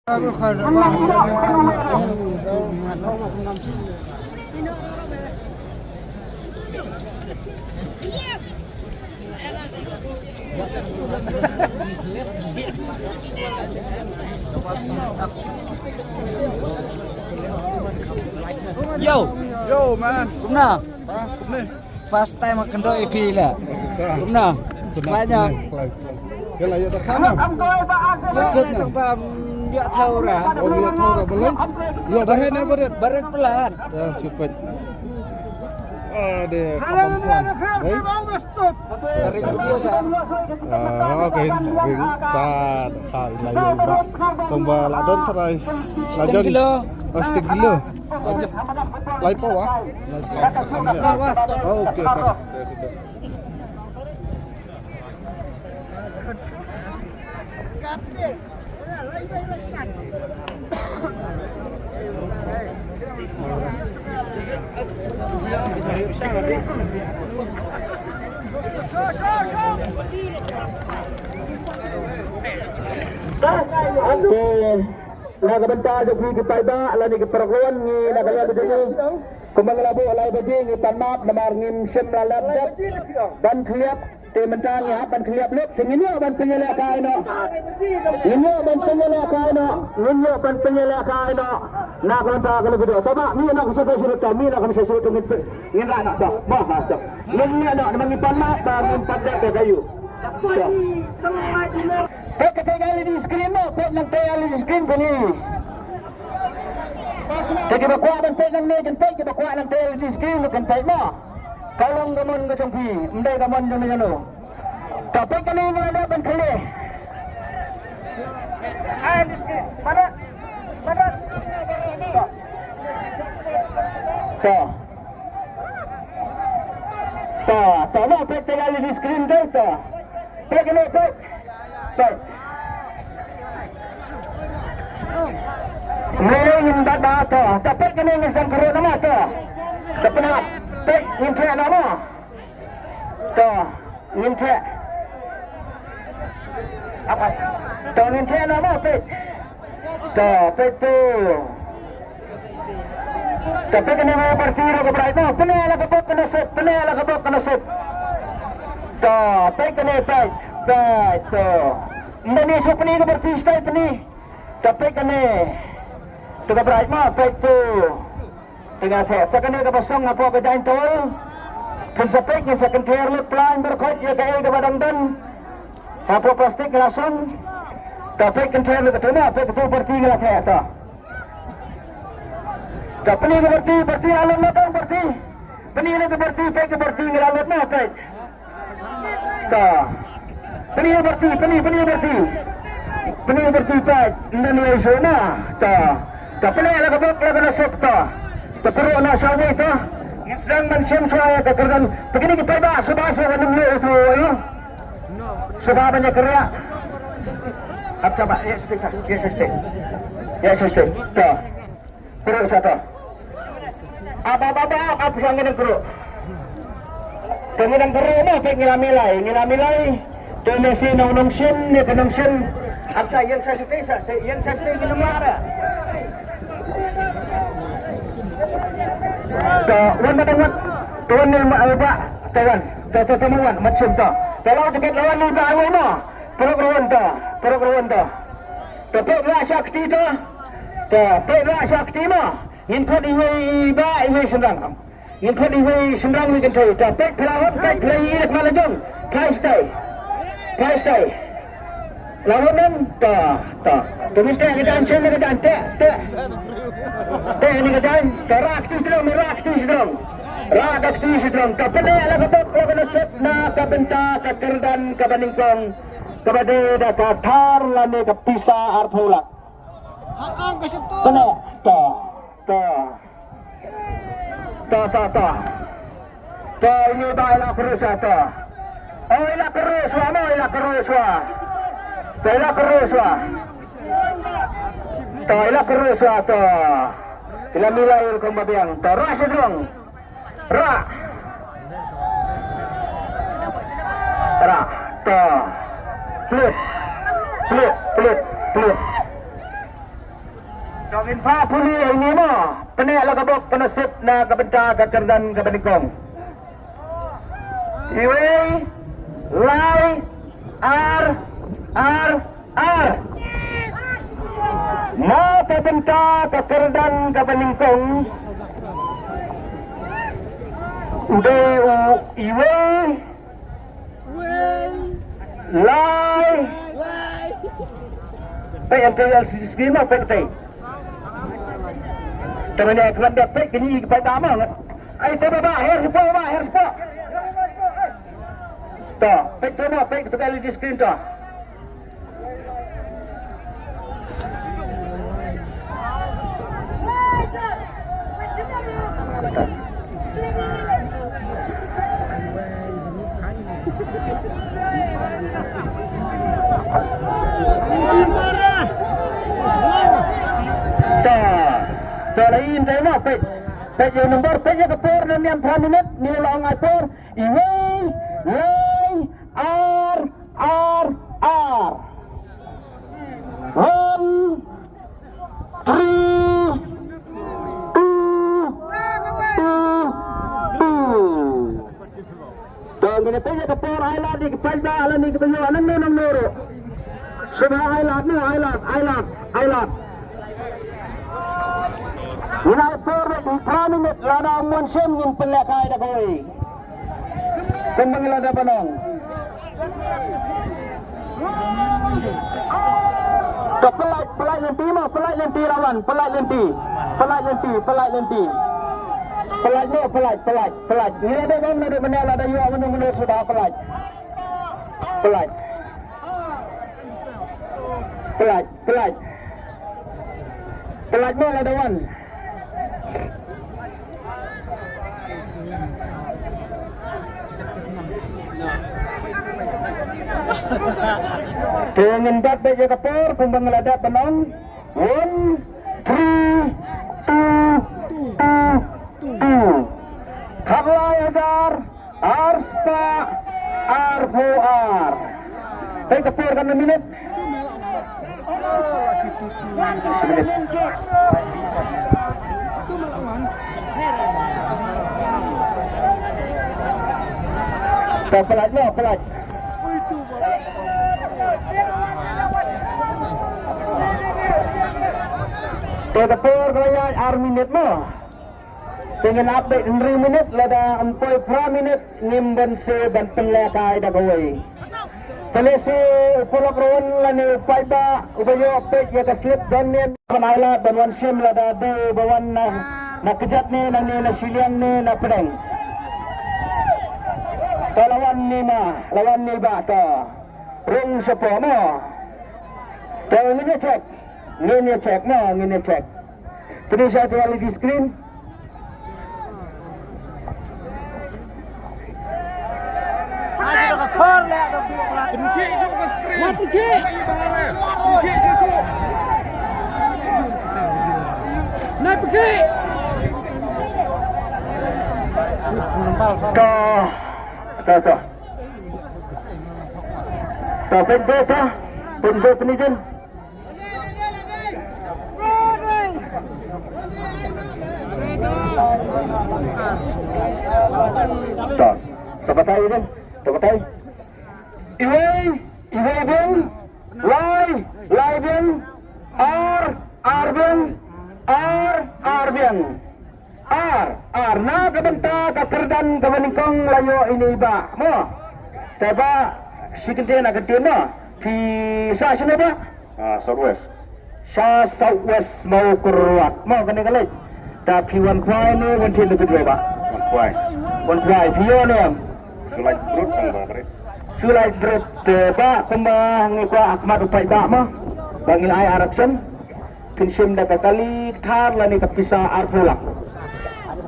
Yo man, Kumna, cũng đi. first time makan doi gila. Kumna, banyak. Cái này ta khám à? Ya, tempat dia tahu lah. Oh, lihat tahu dah belum? Lihat dah ni berat. Berat pelan. Ya, cepat. Ada kapan? Dari video sah. Oke, ring ta khai là yêu bạn. Tông là đơn thay. Là dân. Kilo. Setengah kilo. Lai po ah. Oke, tak. Nagabanta jo fi kitaiba ala ni perguruan ni nagaya begini kumbang labu alai baji ni tanap namar ngim semra labdap ban kliap te mentang ya ban kliap lep singini ban penyela kaino ini ban penyela kaino ini ban penyela kaino nak lanta kalau video coba ni nak sesuatu kami nak sesuatu ngin ra nak bah dah ni nak mangi panap bangun padak ke kayu Pek tinggal di skrin mo, pek lang tinggal di skrin ko ni. Sige bakwa man pek lang ni, pek bakwa lang tinggal di skrin mo kan pek mo. Kalong gamon ko tungpi, ndai gamon jung ni ano. Kapag kani mo na ban khali. Ay di skrin, mana? Ta, mo pek tinggal di skrin ko ta. Pek ni pek. Baik. Melayang dada to, tapi kena ngisang kero nama to. Tapi nak, pek nginthe nama. To, nginthe. Apa? To nginthe nama pek. To, pek tu. Tapi kena mau bertiro ke berai to, penela ke bok kena sep. To, pek kena pek. Baik tu. Ini supni ke bertistai ni. Tapi kene. Tu ke berai mah baik tu. Tengah set. Sekene ke pasang apa ke jain tol. Pun sepek yang second clear le plan berkot ya ke ke badang dan. Apa plastik langsung. Tapi kan clear ke tengah apa tu berti ke set tu. Tapi ni ke berti alam matang berti. Peni ni ke berti ke alam mah baik. Tu. Peni berti tak dan yang sana tak pernah ada kebab kena sekta tak perlu nak sawi tak sedang mencem saya kekerjaan begini kita dah sebasa kan dulu itu ayo sebab banyak kerja apa coba ya sistem tak perlu satu apa yang kena perlu kemudian perlu mah ngilamilai Donasi nong sen ni kenong sen. Apa yang saya gini mana? Kawan matang tuan ni albak kawan. Teman macam tu. Kalau dekat lawan ni bahawa no. Peruk ruan tu. Tapi sakti tu. Tapi sakti no. Input ini senang. Input ini senang ni kan tu. Tapi pelawan pelai malah jom. Kai lawanan ta tuminta ke dan chen ke dan te ni ke dan rak tu sedang tapi ni ala ketok kena set na kabenta ka kerdan ka baningkong kabade da ka thar la ne ka pisa artholak ang ka seto kena ta ini baila kerusa ta ila keruswa to. Ila milail kong babiang to. Ra sedrong. Ra to. Flit. Kawin pa puli ini mo. Penela kabok penasip na kabenta kacerdan kabanikong. Iway, lai, ar. Na kabenta kacerdan kabanikong. Uday iway, lai. Tay ang kaya si mo pwede. Teman yang kelam dapat kini kepada amal. Ay coba her sepo. Toh, pek semua pek sekali di screen toh. Lain saya mau pek yang nombor pek yang kepor dan yang minit ni long atur iway lay r 1 3 2 dan ini pek yang kepor highlight di kepala alam ni kebayu alam ni nomor sudah highlight ni highlight Unai forward di 3 minit lada Monsim yung pelakay na koy. Kumbang lada panong. To pelay lenti mo, pelay lenti lawan, pelay lenti. Pelay. Nila ada bang nado menela ada yuak menung sudah pelay. Pelay mo lada wan. Dengan bat beja kapur kumbang lada penong 1 3 2 Karlai ajar Arspa Arfoar Baik kapur kan minit Pelat. Tepur kaya ar minit mo. Dengan update 3 minit lada 4 minit ngimban se ban pelakay da gaway. Kalesi upulok ron lani paiba ubayo pek ya kaslip donnen panayla banwan sim lada do bawan na kejat ni na ni na siliang ni na pedang. Lawan ni ba ka rung sepo mo. Tayo ngini check. Tadi saya tengok di screen. Pintu penijin. Tapatai. Iway bin, lai bin, R bin. R na kabenta kakerdan kabaningkong layo ini ba mo. Taba sikente na katino. Di sa sino ba? Southwest. Sa Southwest mau kuruat. Mau kani. Tapi wan kwai ni wan tin tu ba? Wan kwai pio ni am. Sulai drut ba kuma ngikwa akmat upai ba mo. Bangil ai araksan. Kinsim da kali thar la ni kapisa arpulak.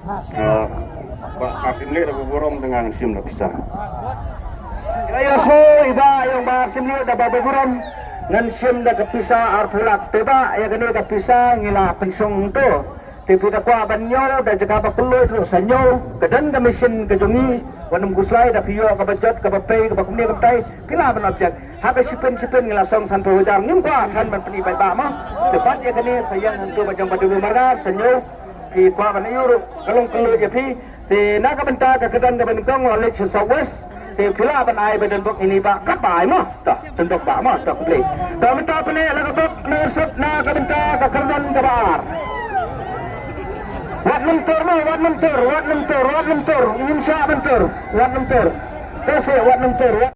Pak Kasim ni dah berborong dengan sim dah pisah. Ayo so iba yung bar sim ni dah berborong ngan sim dah kapisa arpulak. Tiba ya kini kapisa ngila pensong tu. Tipu tak kuat banyo dah jaga apa perlu tu sanyo kedan kami sim kejungi Wanam guslai dah piyo ke bejat ke bepay ke bakumni ke tay kila ban objek habis sipen ngila song san pujang nim kwa kan ban peni bai ba ma tepat ya kene sayang hantu macam padu marah senyo ki kwa ban yuru kalong kelu je pi te na ka benta ka kedan ka ban kong oleh sawes te kila ban ai badan bok ini ba kat bai ma ta tentok ba ma ta play ta benta pene la ka bok na sut na ka benta ka kedan ka bar Wat mentor, ingin siapa mentor, wat mentor, kasih wat mentor.